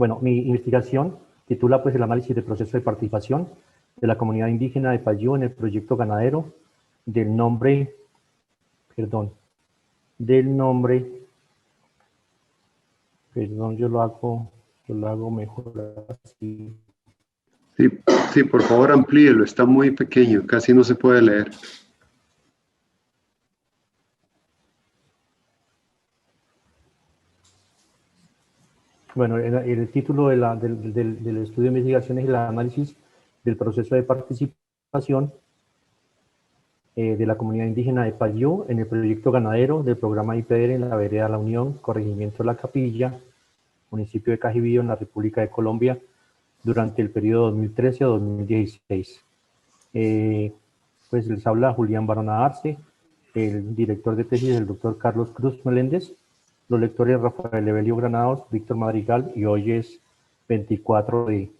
Bueno, mi investigación titula pues el análisis del proceso de participación de la comunidad indígena de Payú en el proyecto ganadero del nombre, perdón, yo lo hago mejor así. Sí, sí, por favor amplíelo, está muy pequeño, casi no se puede leer. Bueno, el título del estudio de investigación es el análisis del proceso de participación de la comunidad indígena de Payú en el proyecto ganadero del programa IPR en la vereda La Unión, corregimiento La Capilla, municipio de Cajibío, en la República de Colombia, durante el periodo 2013 a 2016. Pues les habla Julián Barona Arce, el director de tesis el doctor Carlos Cruz Meléndez, los lectores Rafael Evelio Granados, Víctor Madrigal, y hoy es 24 de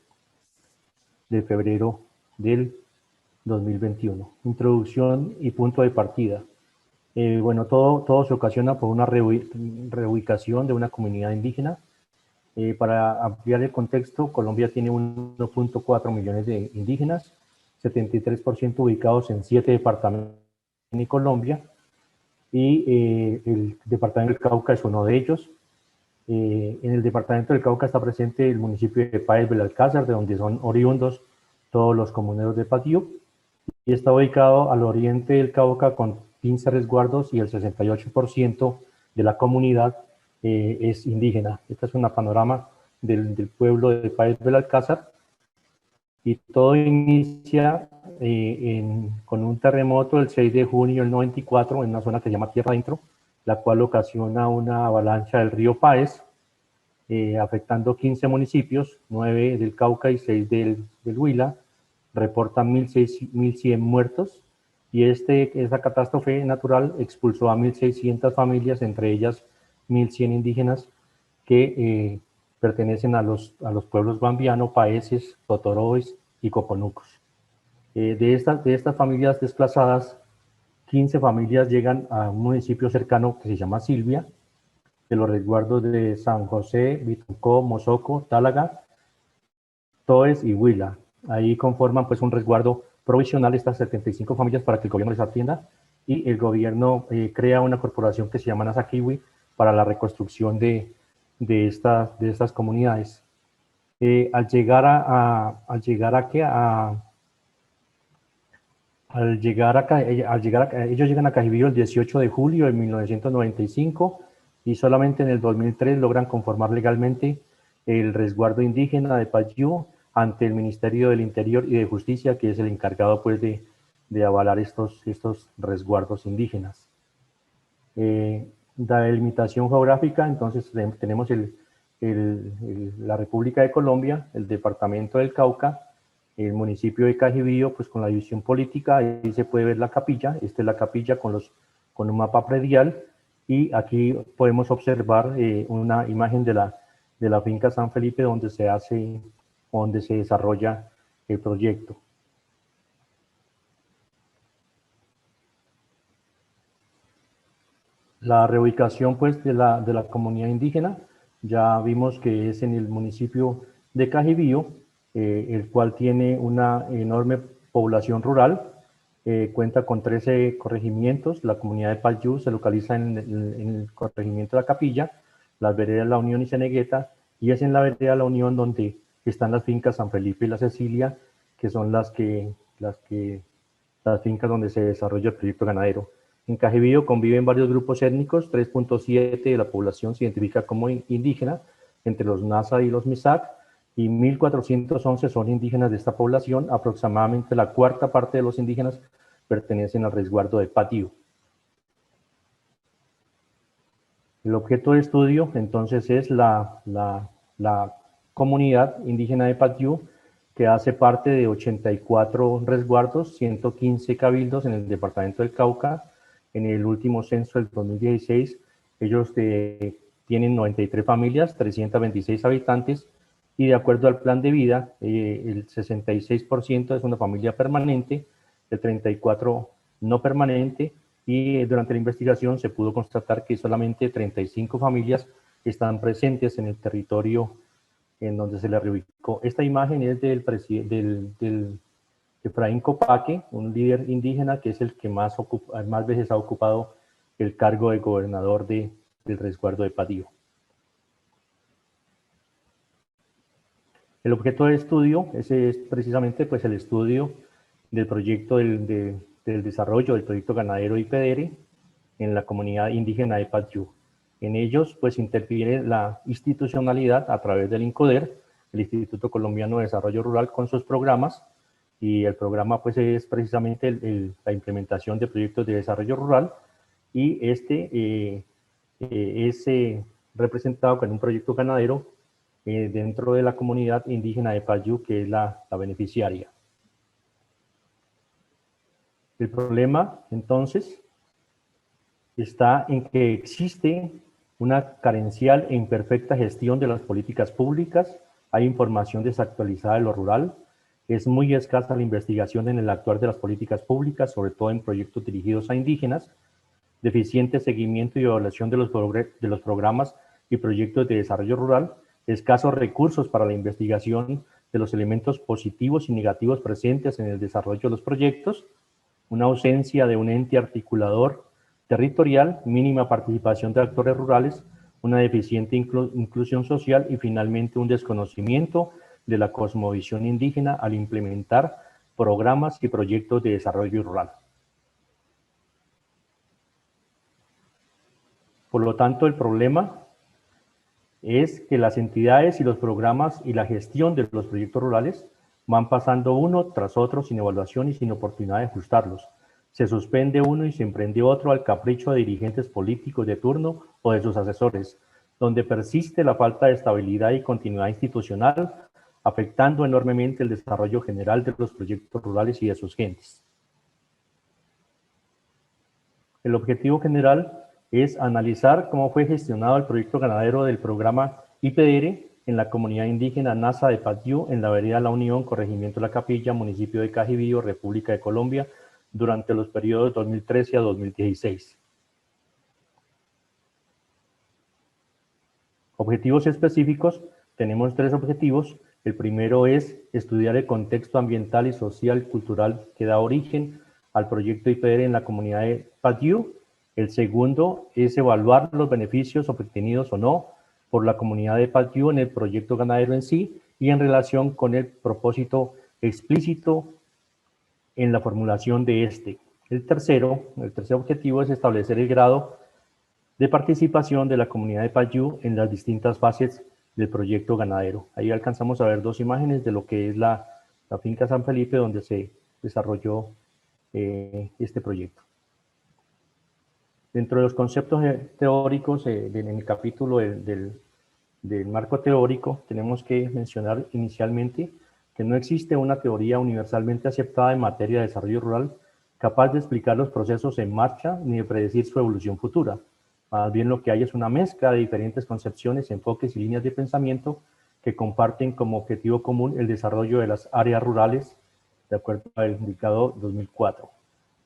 febrero del 2021. Introducción y punto de partida. Bueno, todo se ocasiona por una reubicación de una comunidad indígena. Para ampliar el contexto, Colombia tiene 1.4 millones de indígenas, 73% ubicados en 7 departamentos en Colombia, y el departamento del Cauca es uno de ellos. En el departamento del Cauca está presente el municipio de Páez Belalcázar, de donde son oriundos todos los comuneros de Payú, y está ubicado al oriente del Cauca con 15 resguardos y el 68% de la comunidad es indígena. Esta es una panorama del pueblo de Páez Belalcázar, y todo inicia con un terremoto el 6 de junio del 94 en una zona que se llama Tierra Adentro, la cual ocasiona una avalancha del río Páez, afectando 15 municipios, 9 del Cauca y 6 del Huila. Reportan 1.100 muertos, y esa catástrofe natural expulsó a 1.600 familias, entre ellas 1.100 indígenas que pertenecen a los pueblos bambiano, paeses, totoroes y coconucos. De estas familias desplazadas, 15 familias llegan a un municipio cercano que se llama Silvia, de los resguardos de San José, Vitucó, Mozoco, Tálaga, Toes y Huila. Ahí conforman pues un resguardo provisional estas 75 familias para que el gobierno les atienda, y el gobierno crea una corporación que se llama Nasakiwi para la reconstrucción de estas comunidades. Ellos llegan a Cajibío el 18 de julio de 1995, y solamente en el 2003 logran conformar legalmente el resguardo indígena de Payú ante el Ministerio del Interior y de Justicia, que es el encargado pues de avalar estos resguardos indígenas. La delimitación geográfica, entonces tenemos la República de Colombia, el departamento del Cauca, el municipio de Cajibío, pues con la división política. Ahí se puede ver la capilla. Esta es la capilla con un mapa predial, y aquí podemos observar una imagen de la finca San Felipe donde se desarrolla el proyecto. La reubicación pues de la comunidad indígena, ya vimos que es en el municipio de Cajibío, el cual tiene una enorme población rural, cuenta con 13 corregimientos. La comunidad de Payú se localiza en el corregimiento de La Capilla, las veredas La Unión y Cenegueta, y es en la vereda La Unión donde están las fincas San Felipe y La Cecilia, que son las fincas donde se desarrolla el proyecto ganadero. En Cajibío conviven varios grupos étnicos. 3.7 de la población se identifica como indígena, entre los Nasa y los Misak, y 1.411 son indígenas de esta población. Aproximadamente la cuarta parte de los indígenas pertenecen al resguardo de Payú. El objeto de estudio entonces es la comunidad indígena de Payú, que hace parte de 84 resguardos, 115 cabildos en el departamento del Cauca. En el último censo del 2016, ellos tienen 93 familias, 326 habitantes, y de acuerdo al plan de vida, el 66% es una familia permanente, el 34% no permanente, y durante la investigación se pudo constatar que solamente 35 familias están presentes en el territorio en donde se le reubicó. Esta imagen es del Efraín Copaque, un líder indígena que es el que más veces ha ocupado el cargo de gobernador del resguardo de Padío. El objeto de estudio ese es precisamente pues, el estudio del proyecto del desarrollo del proyecto ganadero IPDR en la comunidad indígena de Padío. En ellos pues interfiere la institucionalidad a través del INCODER, el Instituto Colombiano de Desarrollo Rural, con sus programas, y el programa pues es precisamente la implementación de proyectos de desarrollo rural, y este es representado con un proyecto ganadero dentro de la comunidad indígena de Payú, que es la beneficiaria. El problema, entonces, está en que existe una carencial e imperfecta gestión de las políticas públicas, hay información desactualizada de lo rural, es muy escasa la investigación en el actuar de las políticas públicas, sobre todo en proyectos dirigidos a indígenas, deficiente seguimiento y evaluación de los programas y proyectos de desarrollo rural, escasos recursos para la investigación de los elementos positivos y negativos presentes en el desarrollo de los proyectos, una ausencia de un ente articulador territorial, mínima participación de actores rurales, una deficiente inclusión social y finalmente un desconocimiento de la cosmovisión indígena al implementar programas y proyectos de desarrollo rural. Por lo tanto, el problema es que las entidades y los programas y la gestión de los proyectos rurales van pasando uno tras otro sin evaluación y sin oportunidad de ajustarlos. Se suspende uno y se emprende otro al capricho de dirigentes políticos de turno o de sus asesores, donde persiste la falta de estabilidad y continuidad institucional, afectando enormemente el desarrollo general de los proyectos rurales y de sus gentes. El objetivo general es analizar cómo fue gestionado el proyecto ganadero del programa IPDR en la comunidad indígena Nasa de Payú, en la vereda La Unión, corregimiento La Capilla, municipio de Cajibío, República de Colombia, durante los periodos 2013 a 2016. Objetivos específicos, tenemos 3 objetivos. El primero es estudiar el contexto ambiental y social cultural que da origen al proyecto IPDR en la comunidad de Payú. El segundo es evaluar los beneficios obtenidos o no por la comunidad de Payú en el proyecto ganadero en sí y en relación con el propósito explícito en la formulación de este. El tercer objetivo es establecer el grado de participación de la comunidad de Payú en las distintas fases del proyecto ganadero. Ahí alcanzamos a ver 2 imágenes de lo que es la finca San Felipe, donde se desarrolló este proyecto. Dentro de los conceptos teóricos, en el capítulo del marco teórico, tenemos que mencionar inicialmente que no existe una teoría universalmente aceptada en materia de desarrollo rural capaz de explicar los procesos en marcha ni de predecir su evolución futura. Más bien lo que hay es una mezcla de diferentes concepciones, enfoques y líneas de pensamiento que comparten como objetivo común el desarrollo de las áreas rurales, de acuerdo al indicador 2004.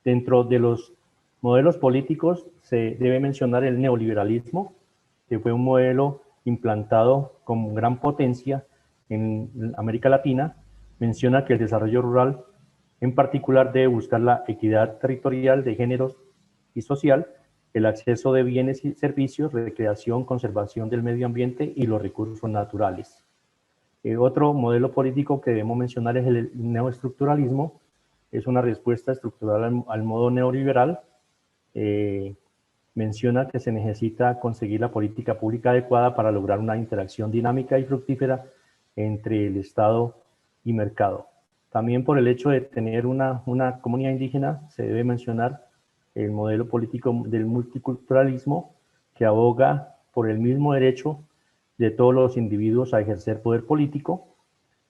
Dentro de los modelos políticos se debe mencionar el neoliberalismo, que fue un modelo implantado con gran potencia en América Latina. Menciona que el desarrollo rural en particular debe buscar la equidad territorial de géneros y social, el acceso de bienes y servicios, recreación, conservación del medio ambiente y los recursos naturales. Otro modelo político que debemos mencionar es el neoestructuralismo. Es una respuesta estructural al modo neoliberal. Menciona que se necesita conseguir la política pública adecuada para lograr una interacción dinámica y fructífera entre el Estado y mercado. También por el hecho de tener una comunidad indígena, se debe mencionar el modelo político del multiculturalismo, que aboga por el mismo derecho de todos los individuos a ejercer poder político.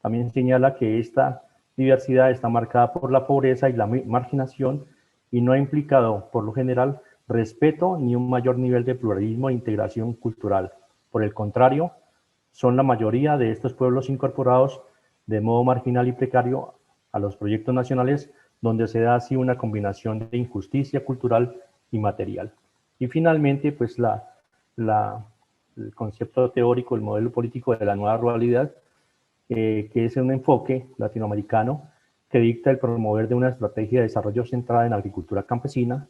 También señala que esta diversidad está marcada por la pobreza y la marginación y no ha implicado, por lo general, respeto ni un mayor nivel de pluralismo e integración cultural. Por el contrario, son la mayoría de estos pueblos incorporados de modo marginal y precario a los proyectos nacionales, donde se da así una combinación de injusticia cultural y material. Y finalmente, pues la el concepto teórico, el modelo político de la nueva ruralidad, que es un enfoque latinoamericano que dicta el promover de una estrategia de desarrollo centrada en la agricultura campesina,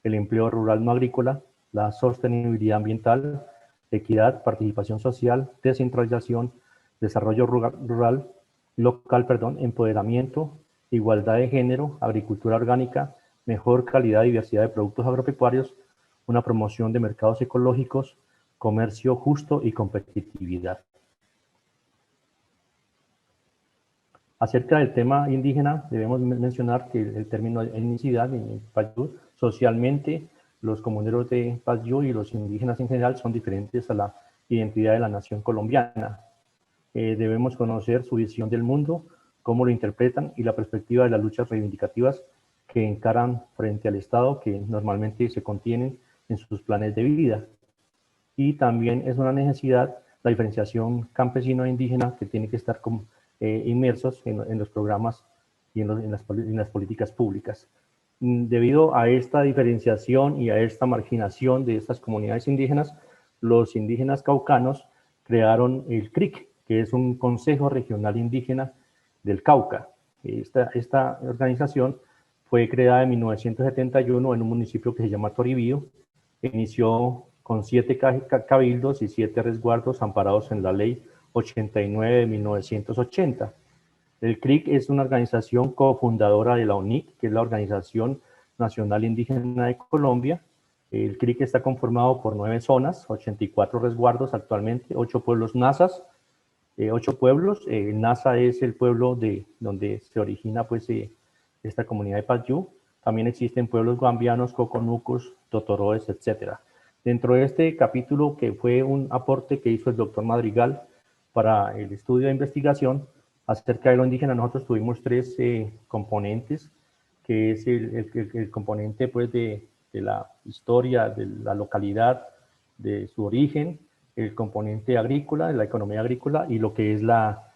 el empleo rural no agrícola, la sostenibilidad ambiental, equidad, participación social, descentralización, desarrollo local, empoderamiento, igualdad de género, agricultura orgánica, mejor calidad y diversidad de productos agropecuarios, una promoción de mercados ecológicos, comercio justo y competitividad. Acerca del tema indígena, debemos mencionar que el término etnicidad en Payú, socialmente, los comuneros de Payú y los indígenas en general son diferentes a la identidad de la nación colombiana. Debemos conocer su visión del mundo, cómo lo interpretan y la perspectiva de las luchas reivindicativas que encaran frente al Estado, que normalmente se contienen en sus planes de vida. Y también es una necesidad la diferenciación campesino-indígena que tiene que estar inmersos en los programas y en las políticas públicas. Debido a esta diferenciación y a esta marginación de estas comunidades indígenas, los indígenas caucanos crearon el CRIC, que es un Consejo Regional Indígena del Cauca. Esta organización fue creada en 1971 en un municipio que se llama Toribío. Inició con 7 cabildos y 7 resguardos amparados en la Ley 89 de 1980. El CRIC es una organización cofundadora de la ONIC, que es la Organización Nacional Indígena de Colombia. El CRIC está conformado por 9 zonas, 84 resguardos actualmente, 8 pueblos nazas, 8 pueblos. Nasa es el pueblo donde se origina pues, esta comunidad de Payú. También existen pueblos guambianos, coconucos, totoroes, etc. Dentro de este capítulo, que fue un aporte que hizo el doctor Madrigal para el estudio de investigación acerca de lo indígena, nosotros tuvimos 3 componentes, que es el componente pues, de la historia de la localidad, de su origen, el componente agrícola, de la economía agrícola, y lo que es la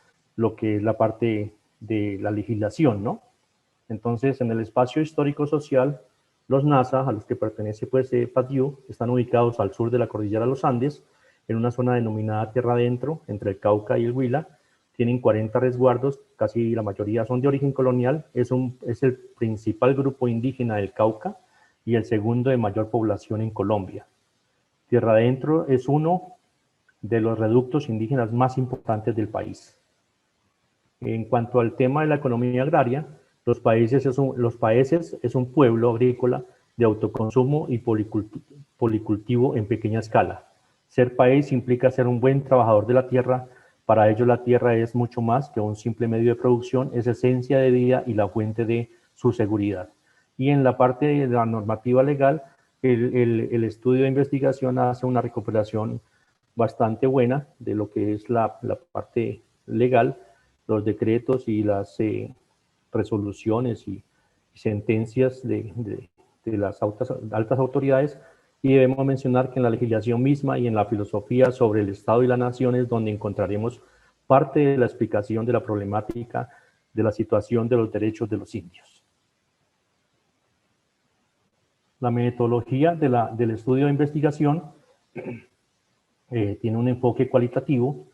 parte de la legislación, ¿no? Entonces, en el espacio histórico-social, los NASA, a los que pertenece pues Payú, están ubicados al sur de la cordillera de los Andes, en una zona denominada Tierra Adentro, entre el Cauca y el Huila. Tienen 40 resguardos, casi la mayoría son de origen colonial. Es el principal grupo indígena del Cauca y el segundo de mayor población en Colombia. Tierra Adentro es uno de los reductos indígenas más importantes del país. En cuanto al tema de la economía agraria, los países es un pueblo agrícola de autoconsumo y policultivo en pequeña escala. Ser país implica ser un buen trabajador de la tierra. Para ello la tierra es mucho más que un simple medio de producción, es esencia de vida y la fuente de su seguridad. Y en la parte de la normativa legal, el estudio de investigación hace una recopilación bastante buena de lo que es la parte legal, los decretos y las resoluciones y sentencias de las altas autoridades, y debemos mencionar que en la legislación misma y en la filosofía sobre el Estado y la nación es donde encontraremos parte de la explicación de la problemática de la situación de los derechos de los indios. La metodología del estudio de investigación tiene un enfoque cualitativo,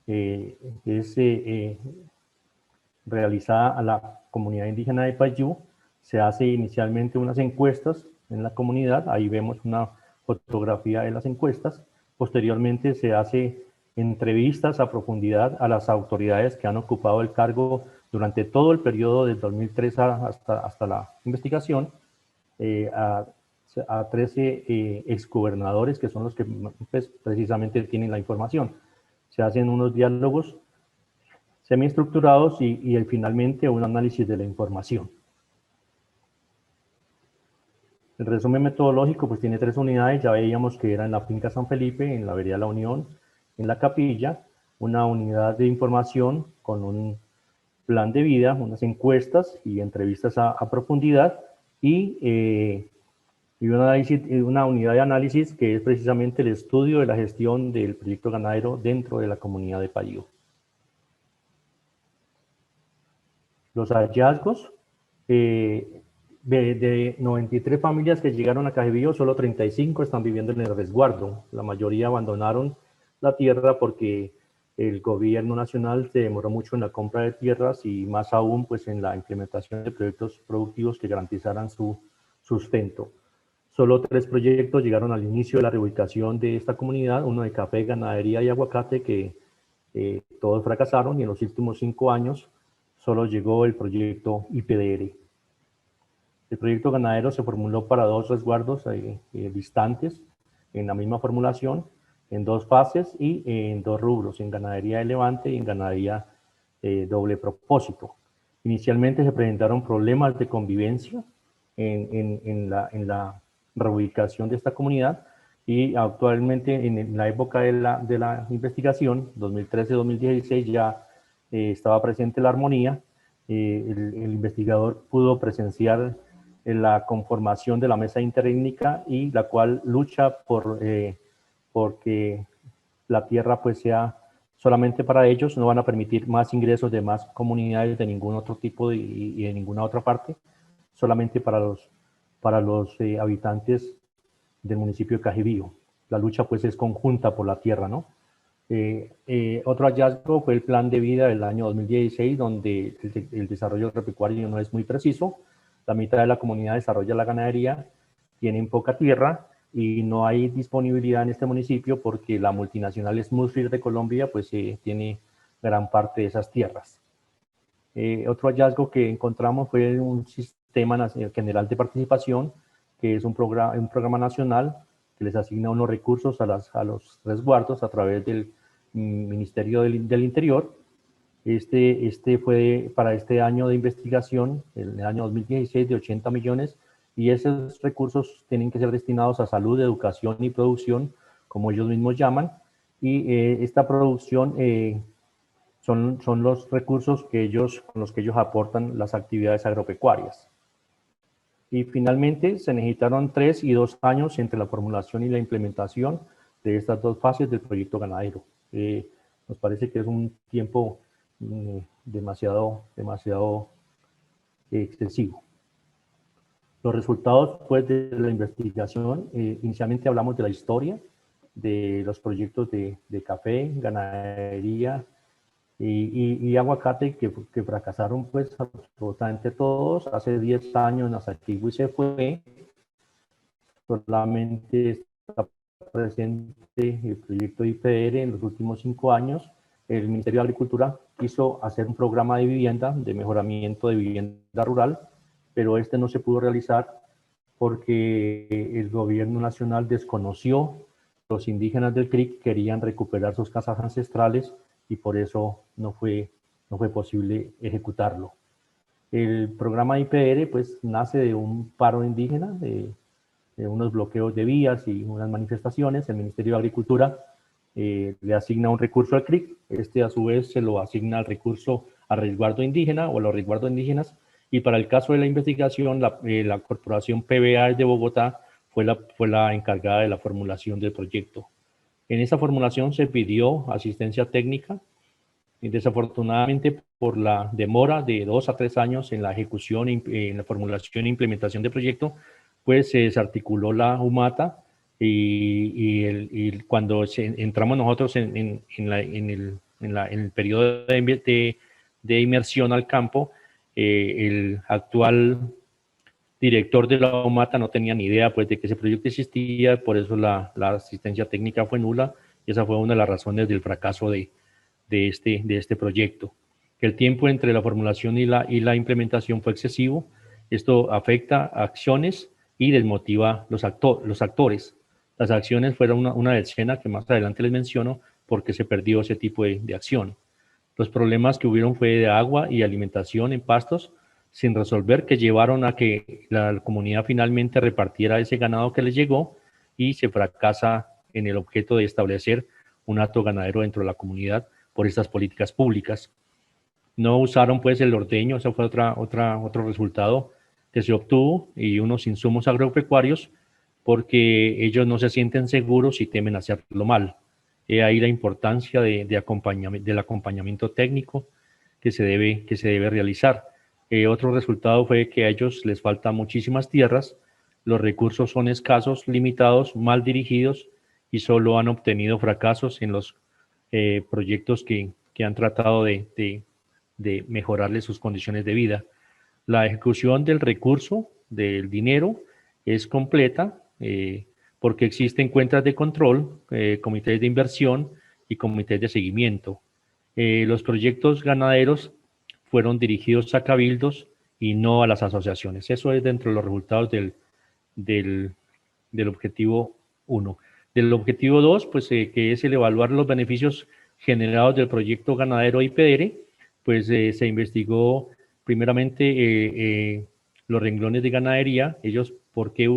es realizada a la comunidad indígena de Payú. Se hace inicialmente unas encuestas en la comunidad, ahí vemos una fotografía de las encuestas. Posteriormente se hace entrevistas a profundidad a las autoridades que han ocupado el cargo durante todo el periodo del 2003 hasta la investigación, a 13 exgobernadores, que son los que pues, precisamente tienen la información. Se hacen unos diálogos semiestructurados y finalmente un análisis de la información. El resumen metodológico pues tiene 3 unidades. Ya veíamos que era en la finca San Felipe, en la vereda La Unión, en la capilla, una unidad de información con un plan de vida, unas encuestas y entrevistas a profundidad, y una unidad de análisis que es precisamente el estudio de la gestión del proyecto ganadero dentro de la comunidad de Payú. Los hallazgos, de 93 familias que llegaron a Cajibío, solo 35 están viviendo en el resguardo. La mayoría abandonaron la tierra porque el gobierno nacional se demoró mucho en la compra de tierras y más aún pues en la implementación de proyectos productivos que garantizaran su sustento. Solo 3 proyectos llegaron al inicio de la reubicación de esta comunidad, uno de café, ganadería y aguacate, que todos fracasaron, y en los últimos 5 años solo llegó el proyecto IPDR. El proyecto ganadero se formuló para 2 resguardos distantes, en la misma formulación, en 2 fases y en 2 rubros, en ganadería de levante y en ganadería doble propósito. Inicialmente se presentaron problemas de convivencia en la reubicación de esta comunidad, y actualmente en la época de la investigación, 2013-2016, ya estaba presente la armonía. El investigador pudo presenciar la conformación de la mesa interétnica, y la cual lucha porque la tierra pues sea solamente para ellos. No van a permitir más ingresos de más comunidades de ningún otro tipo y de ninguna otra parte, solamente para los habitantes del municipio de Cajibío. La lucha pues es conjunta por la tierra, ¿no? Otro hallazgo fue el plan de vida del año 2016, donde el desarrollo agropecuario no es muy preciso. La mitad de la comunidad desarrolla la ganadería, tienen poca tierra y no hay disponibilidad en este municipio porque la multinacional Smurfit de Colombia pues tiene gran parte de esas tierras. Otro hallazgo que encontramos fue un sistema general de participación, que es un programa nacional que les asigna unos recursos a los resguardos a través del Ministerio del Interior. Este fue para este año de investigación, el año 2016, de 80 millones, y esos recursos tienen que ser destinados a salud, educación y producción, como ellos mismos llaman, y esta producción son los recursos con los que ellos aportan las actividades agropecuarias. Y finalmente se necesitaron 3 y 2 años entre la formulación y la implementación de estas 2 fases del proyecto ganadero. Nos parece que es un tiempo demasiado excesivo. Los resultados pues, de la investigación, inicialmente hablamos de la historia de los proyectos de café, ganadería y aguacate que fracasaron pues absolutamente todos. Hace 10 años Nasatigui se fue, solamente está presente el proyecto IPR en los últimos 5 años. El Ministerio de Agricultura quiso hacer un programa de vivienda, de mejoramiento de vivienda rural, pero este no se pudo realizar porque el gobierno nacional desconoció. Los indígenas del CRIC querían recuperar sus casas ancestrales y por eso no fue posible ejecutarlo. El programa IPR pues nace de un paro indígena, de unos bloqueos de vías y unas manifestaciones. El Ministerio de Agricultura le asigna un recurso al CRIC, este a su vez se lo asigna al recurso a resguardo indígena o a los resguardos indígenas, y para el caso de la investigación la corporación PBA de Bogotá fue la encargada de la formulación del proyecto. En esa formulación se pidió asistencia técnica, y desafortunadamente por la demora de 2 a 3 años en la ejecución, en la formulación e implementación del proyecto, pues se desarticuló la UMATA, y cuando entramos nosotros en el periodo de inmersión al campo, el actual director de la UMATA no tenía ni idea pues, de que ese proyecto existía, por eso la asistencia técnica fue nula, y esa fue una de las razones del fracaso de este proyecto. Que el tiempo entre la formulación y la implementación fue excesivo. Esto afecta a acciones y desmotiva los actores. Las acciones fueron una escena que más adelante les menciono, porque se perdió ese tipo de acción. Los problemas que hubieron fue de agua y alimentación en pastos sin resolver, que llevaron a que la comunidad finalmente repartiera ese ganado que les llegó, y se fracasa en el objeto de establecer un hato ganadero dentro de la comunidad por estas políticas públicas. No usaron pues el ordeño, ese fue otro resultado que se obtuvo, y unos insumos agropecuarios, porque ellos no se sienten seguros y temen hacerlo mal. Ahí la importancia del acompañamiento técnico que se debe realizar. Otro resultado fue que a ellos les faltan muchísimas tierras, los recursos son escasos, limitados, mal dirigidos, y solo han obtenido fracasos en los proyectos que han tratado de mejorarle sus condiciones de vida. La ejecución del recurso, del dinero, es completa porque existen cuentas de control, comités de inversión y comités de seguimiento. Los proyectos ganaderos fueron dirigidos a cabildos y no a las asociaciones. Eso es dentro de los resultados del objetivo 1. Del objetivo 2, pues que es el evaluar los beneficios generados del proyecto ganadero IPR, pues se investigó primeramente los renglones de ganadería. Ellos, ¿por qué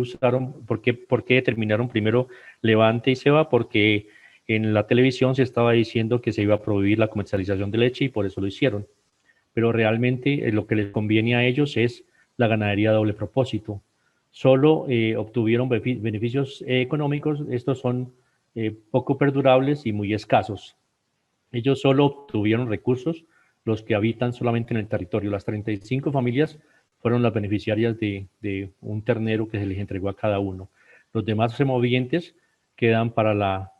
determinaron primero levante y ceba? Porque en la televisión se estaba diciendo que se iba a prohibir la comercialización de leche y por eso lo hicieron. Pero realmente lo que les conviene a ellos es la ganadería a doble propósito. Solo obtuvieron beneficios económicos, estos son poco perdurables y muy escasos. Ellos solo obtuvieron recursos los que habitan solamente en el territorio. Las 35 familias fueron las beneficiarias de un ternero que se les entregó a cada uno. Los demás removientes quedan para la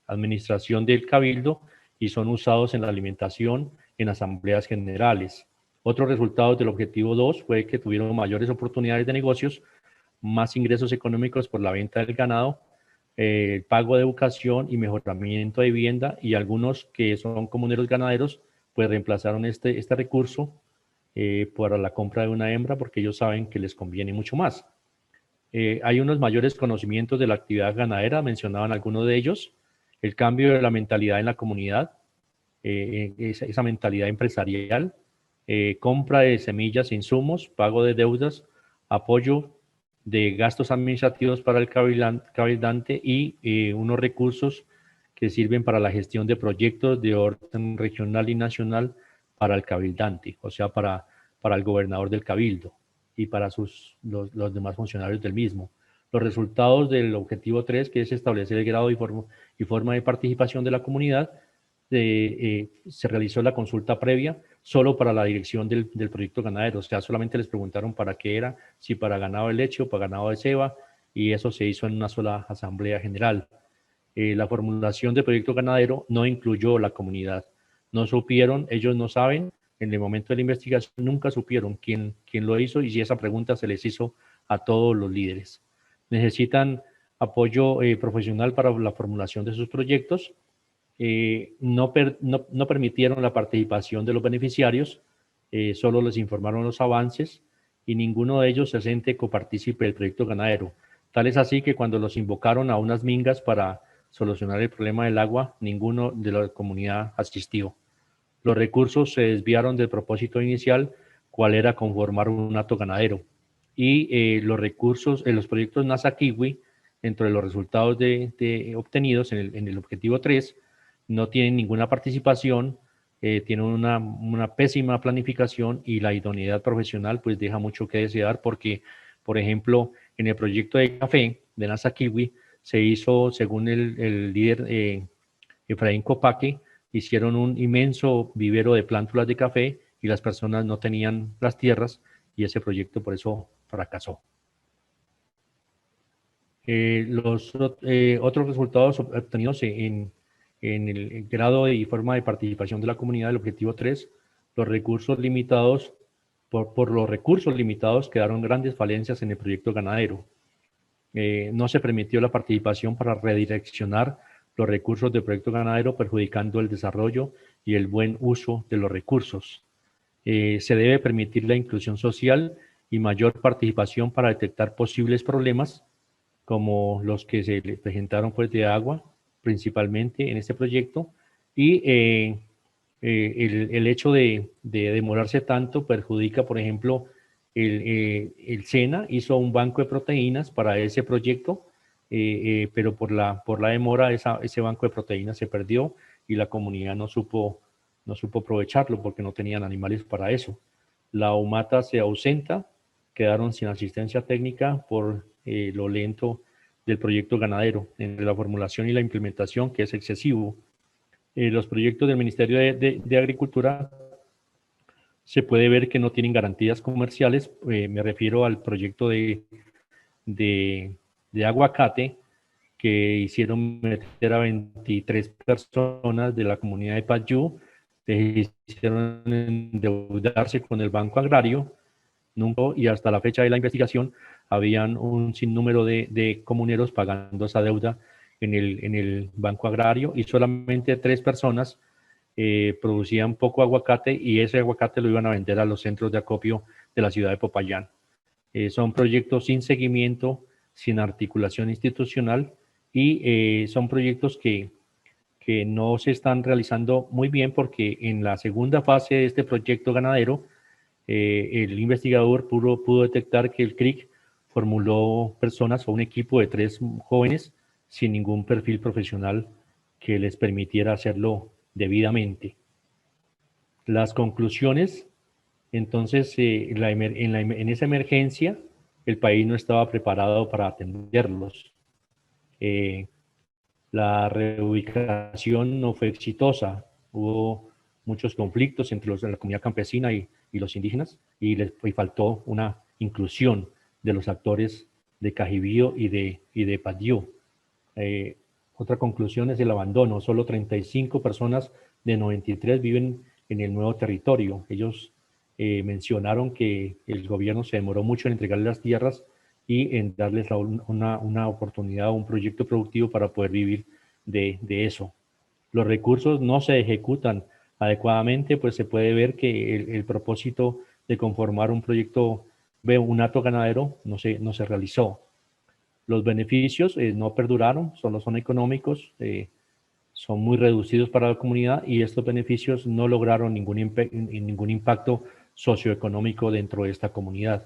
administración del cabildo y son usados en la alimentación en asambleas generales. Otros resultados del objetivo 2 fue que tuvieron mayores oportunidades de negocios, más ingresos económicos por la venta del ganado, pago de educación y mejoramiento de vivienda, y algunos que son comuneros ganaderos pues reemplazaron este recurso para la compra de una hembra porque ellos saben que les conviene mucho más. Hay unos mayores conocimientos de la actividad ganadera, mencionaban algunos de ellos, el cambio de la mentalidad en la comunidad, esa mentalidad empresarial, compra de semillas e insumos, pago de deudas, apoyo de gastos administrativos para el cabildante y unos recursos que sirven para la gestión de proyectos de orden regional y nacional para el cabildante, o sea, para el gobernador del cabildo y para los demás funcionarios del mismo. Los resultados del objetivo 3, que es establecer el grado y forma de participación de la comunidad, se realizó la consulta previa solo para la dirección del proyecto ganadero. O sea, solamente les preguntaron para qué era, si para ganado de leche o para ganado de ceba, y eso se hizo en una sola asamblea general. La formulación del proyecto ganadero no incluyó la comunidad. No supieron, ellos no saben, en el momento de la investigación nunca supieron quién lo hizo y si esa pregunta se les hizo a todos los líderes. Necesitan apoyo profesional para la formulación de sus proyectos. No permitieron la participación de los beneficiarios, solo les informaron los avances y ninguno de ellos se siente copartícipe del proyecto ganadero. Tal es así que cuando los invocaron a unas mingas para solucionar el problema del agua, ninguno de la comunidad asistió. Los recursos se desviaron del propósito inicial, cuál era conformar un hato ganadero. Y los recursos, los proyectos NASA Kiwi, entre los resultados obtenidos en el objetivo 3, no tienen ninguna participación, tienen una pésima planificación y la idoneidad profesional pues deja mucho que desear porque, por ejemplo, en el proyecto de café de NASA Kiwi se hizo, según el líder Efraín Copaque, hicieron un inmenso vivero de plántulas de café y las personas no tenían las tierras y ese proyecto por eso fracasó. Los otros resultados obtenidos en el grado y forma de participación de la comunidad del objetivo 3, los recursos limitados, por los recursos limitados quedaron grandes falencias en el proyecto ganadero. No se permitió la participación para redireccionar los recursos del proyecto ganadero, perjudicando el desarrollo y el buen uso de los recursos. Se debe permitir la inclusión social y mayor participación para detectar posibles problemas, como los que se le presentaron pues de agua, principalmente en este proyecto, y el hecho de demorarse tanto perjudica, por ejemplo, el SENA hizo un banco de proteínas para ese proyecto, pero por la demora ese banco de proteínas se perdió y la comunidad no supo aprovecharlo porque no tenían animales para eso. La UMATA se ausenta, quedaron sin asistencia técnica por lo lento del proyecto ganadero, entre la formulación y la implementación, que es excesivo. Los proyectos del Ministerio de Agricultura se puede ver que no tienen garantías comerciales. Me refiero al proyecto de aguacate, que hicieron meter a 23 personas de la comunidad de Payú, les hicieron endeudarse con el Banco Agrario, y hasta la fecha de la investigación habían un sinnúmero de comuneros pagando esa deuda en el Banco Agrario, y solamente 3 personas producían poco aguacate, y ese aguacate lo iban a vender a los centros de acopio de la ciudad de Popayán. Son proyectos sin seguimiento, sin articulación institucional, y son proyectos que no se están realizando muy bien, porque en la segunda fase de este proyecto ganadero, el investigador pudo detectar que el CRIC formuló personas o un equipo de 3 jóvenes sin ningún perfil profesional que les permitiera hacerlo debidamente. Las conclusiones, entonces, en esa emergencia, el país no estaba preparado para atenderlos. La reubicación no fue exitosa. Hubo muchos conflictos entre la comunidad campesina y los indígenas, y faltó una inclusión de los actores de Cajibío y de Payú. Otra conclusión es el abandono. Solo 35 personas de 93 viven en el nuevo territorio. Ellos mencionaron que el gobierno se demoró mucho en entregarles las tierras y en darles una oportunidad, un proyecto productivo para poder vivir de eso. Los recursos no se ejecutan adecuadamente, pues se puede ver que el propósito de conformar un proyecto, un hato ganadero, no se realizó. Los beneficios no perduraron, solo son económicos, son muy reducidos para la comunidad, y estos beneficios no lograron ningún impacto socioeconómico dentro de esta comunidad.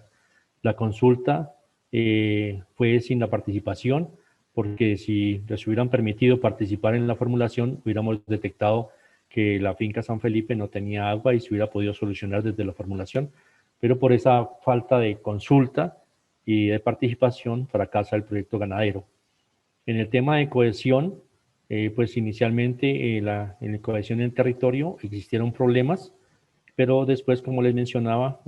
La consulta fue sin la participación, porque si les hubieran permitido participar en la formulación, hubiéramos detectado que la finca San Felipe no tenía agua y se hubiera podido solucionar desde la formulación, pero por esa falta de consulta y de participación fracasa el proyecto ganadero. En el tema de cohesión, pues inicialmente en la cohesión en el territorio existieron problemas, pero después, como les mencionaba,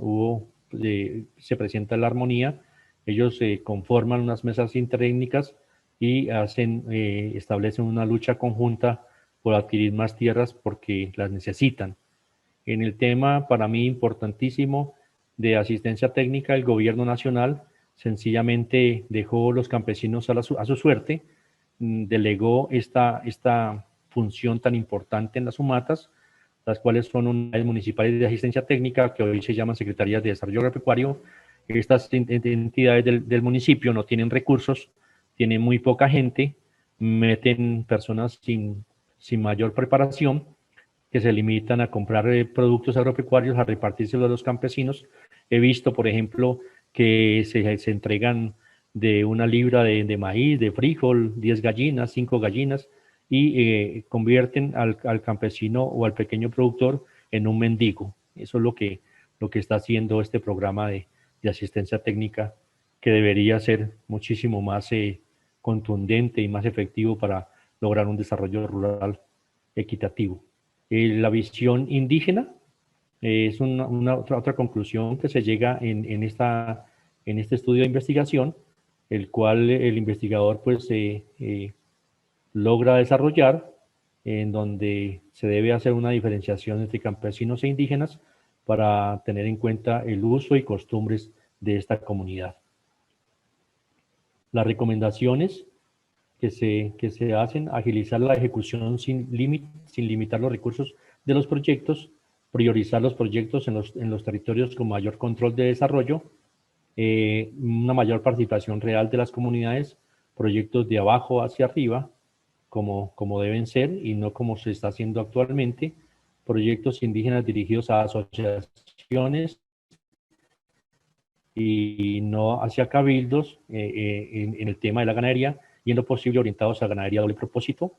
se presenta la armonía. Ellos conforman unas mesas interétnicas y establecen una lucha conjunta por adquirir más tierras porque las necesitan. En el tema, para mí, importantísimo de asistencia técnica, el gobierno nacional sencillamente dejó los campesinos a su suerte, delegó esta función tan importante en las UMATAS, las cuales son unidades municipales de asistencia técnica, que hoy se llaman Secretarías de Desarrollo Agropecuario. Estas entidades del municipio no tienen recursos, tienen muy poca gente, meten personas sin mayor preparación, que se limitan a comprar productos agropecuarios, a repartírselos a los campesinos. He visto, por ejemplo, que se entregan de 1 libra de maíz, de frijol, 10 gallinas, 5 gallinas, y convierten al campesino o al pequeño productor en un mendigo. Eso es lo que está haciendo este programa de asistencia técnica, que debería ser muchísimo más contundente y más efectivo para lograr un desarrollo rural equitativo. La visión indígena es otra conclusión que se llega en este estudio de investigación, el cual el investigador pues logra desarrollar, en donde se debe hacer una diferenciación entre campesinos e indígenas para tener en cuenta el uso y costumbres de esta comunidad. Las recomendaciones que se hacen: agilizar la ejecución sin limitar los recursos de los proyectos, priorizar los proyectos en los territorios con mayor control de desarrollo, una mayor participación real de las comunidades, proyectos de abajo hacia arriba, como deben ser y no como se está haciendo actualmente, proyectos indígenas dirigidos a asociaciones y no hacia cabildos en el tema de la ganadería, y en lo posible orientados a ganadería doble propósito,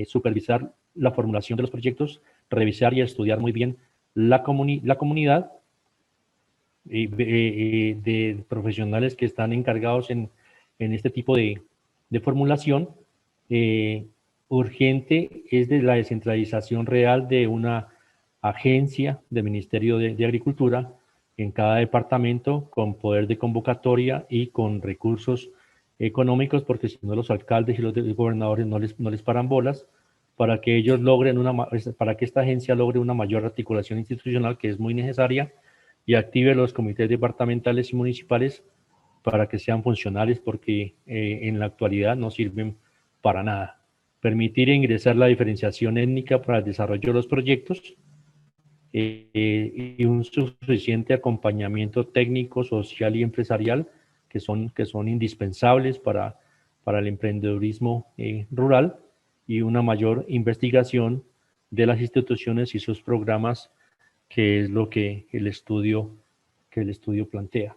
supervisar la formulación de los proyectos, revisar y estudiar muy bien la comunidad de profesionales que están encargados en este tipo de formulación. Urgente es de la descentralización real de una agencia del Ministerio de Agricultura en cada departamento, con poder de convocatoria y con recursos económicos, porque si no los alcaldes y los gobernadores no les paran bolas, para que ellos logren para que esta agencia logre una mayor articulación institucional, que es muy necesaria, y active los comités departamentales y municipales para que sean funcionales, porque en la actualidad no sirven para nada. Permitir ingresar la diferenciación étnica para el desarrollo de los proyectos, y un suficiente acompañamiento técnico, social y empresarial que son indispensables para el emprendedurismo rural, y una mayor investigación de las instituciones y sus programas, que es lo que el estudio plantea.